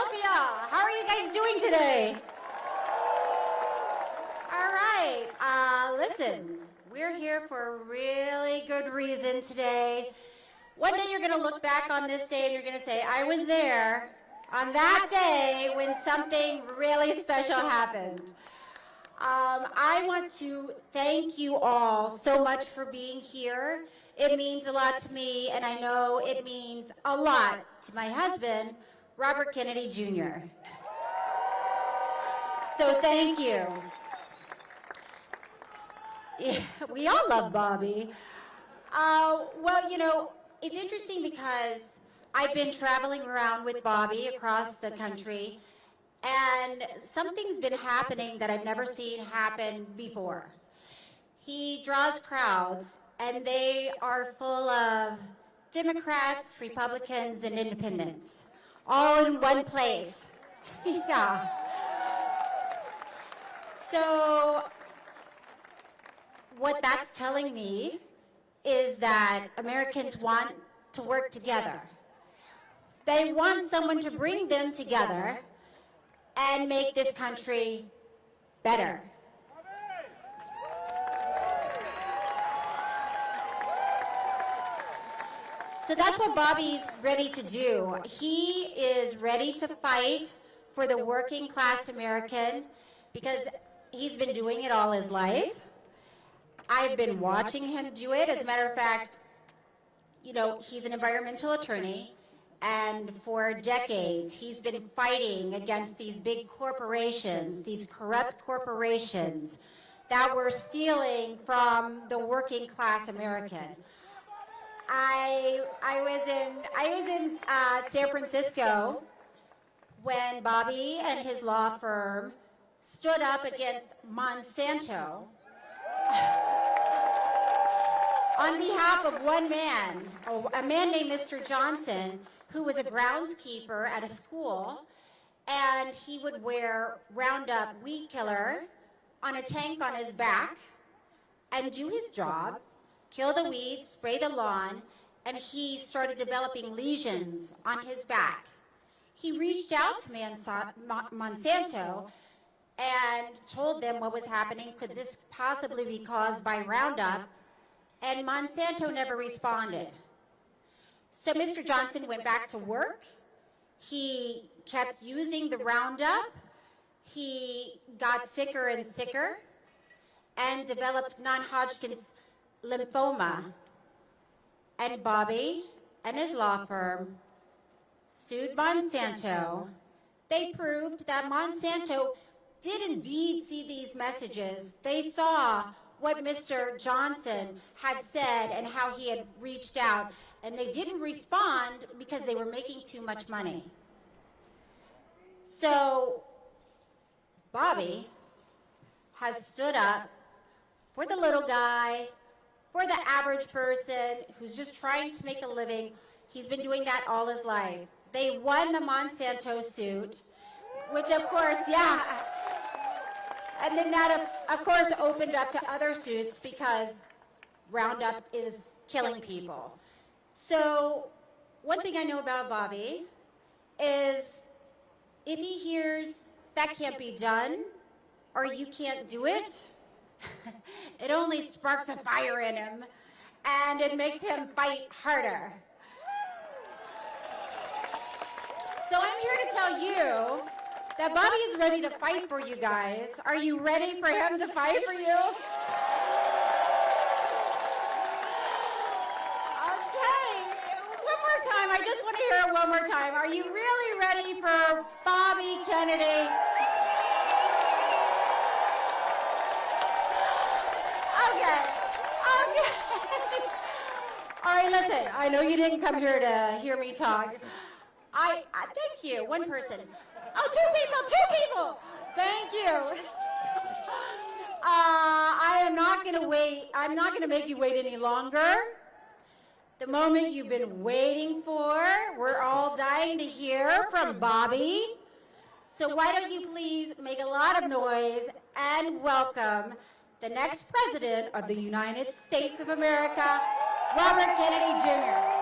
Philadelphia. How are you guys doing today? All right. Listen, we're here for a really good reason today. One day you're going to look back on this day and you're going to say, I was there on that day when something really special happened. I want to thank you all so much for being here. It means a lot to me, and I know it means a lot to my husband, Robert Kennedy Jr. So thank you. Yeah, we all love Bobby. Well, you know, it's interesting because I've been traveling around with Bobby across the country, and something's been happening that I've never seen happen before. He draws crowds, and they are full of Democrats, Republicans, and independents, all in one place. Yeah. So what that's telling me is that Americans want to work together. They want someone to bring them together and make this country better. So that's what Bobby's ready to do. He is ready to fight for the working class American because he's been doing it all his life. I've been watching him do it. As a matter of fact, you know, he's an environmental attorney. And for decades, he's been fighting against these big corporations, these corrupt corporations that were stealing from the working class American. I was in San Francisco when Bobby and his law firm stood up against Monsanto on behalf of one man, a man named Mr. Johnson, who was a groundskeeper at a school, and he would wear Roundup weed killer on a tank on his back and do his job, kill the weeds, spray the lawn, and he started developing lesions on his back. He reached out to Monsanto and told them what was happening. Could this possibly be caused by Roundup? And Monsanto never responded. So Mr. Johnson went back to work. He kept using the Roundup. He got sicker and sicker and developed non-Hodgkin's lymphoma. And Bobby and his law firm sued Monsanto. They proved that Monsanto did indeed see these messages. They saw what Mr. Johnson had said and how he had reached out, and they didn't respond because they were making too much money. So Bobby has stood up for the little guy, for the average person who's just trying to make a living. He's been doing that all his life. They won the Monsanto suit, which of course, yeah, and then that, of course, opened up to other suits because Roundup is killing people. So one thing I know about Bobby is if he hears that can't be done or you can't do it, it only sparks a fire in him and it makes him fight harder. So I'm here to tell you that Bobby is ready to fight for you guys. Are you ready for him to fight for you? Okay, one more time. I just want to hear it one more time. Are you really ready for Bobby Kennedy? Okay. All right, listen, I know you didn't come here to hear me talk. I thank you, one person. Oh, two people. Thank you. I am not going to wait. I'm not going to make you wait any longer. The moment you've been waiting for, we're all dying to hear from Bobby. So why don't you please make a lot of noise and welcome the next president of the United States of America, Robert Kennedy Jr.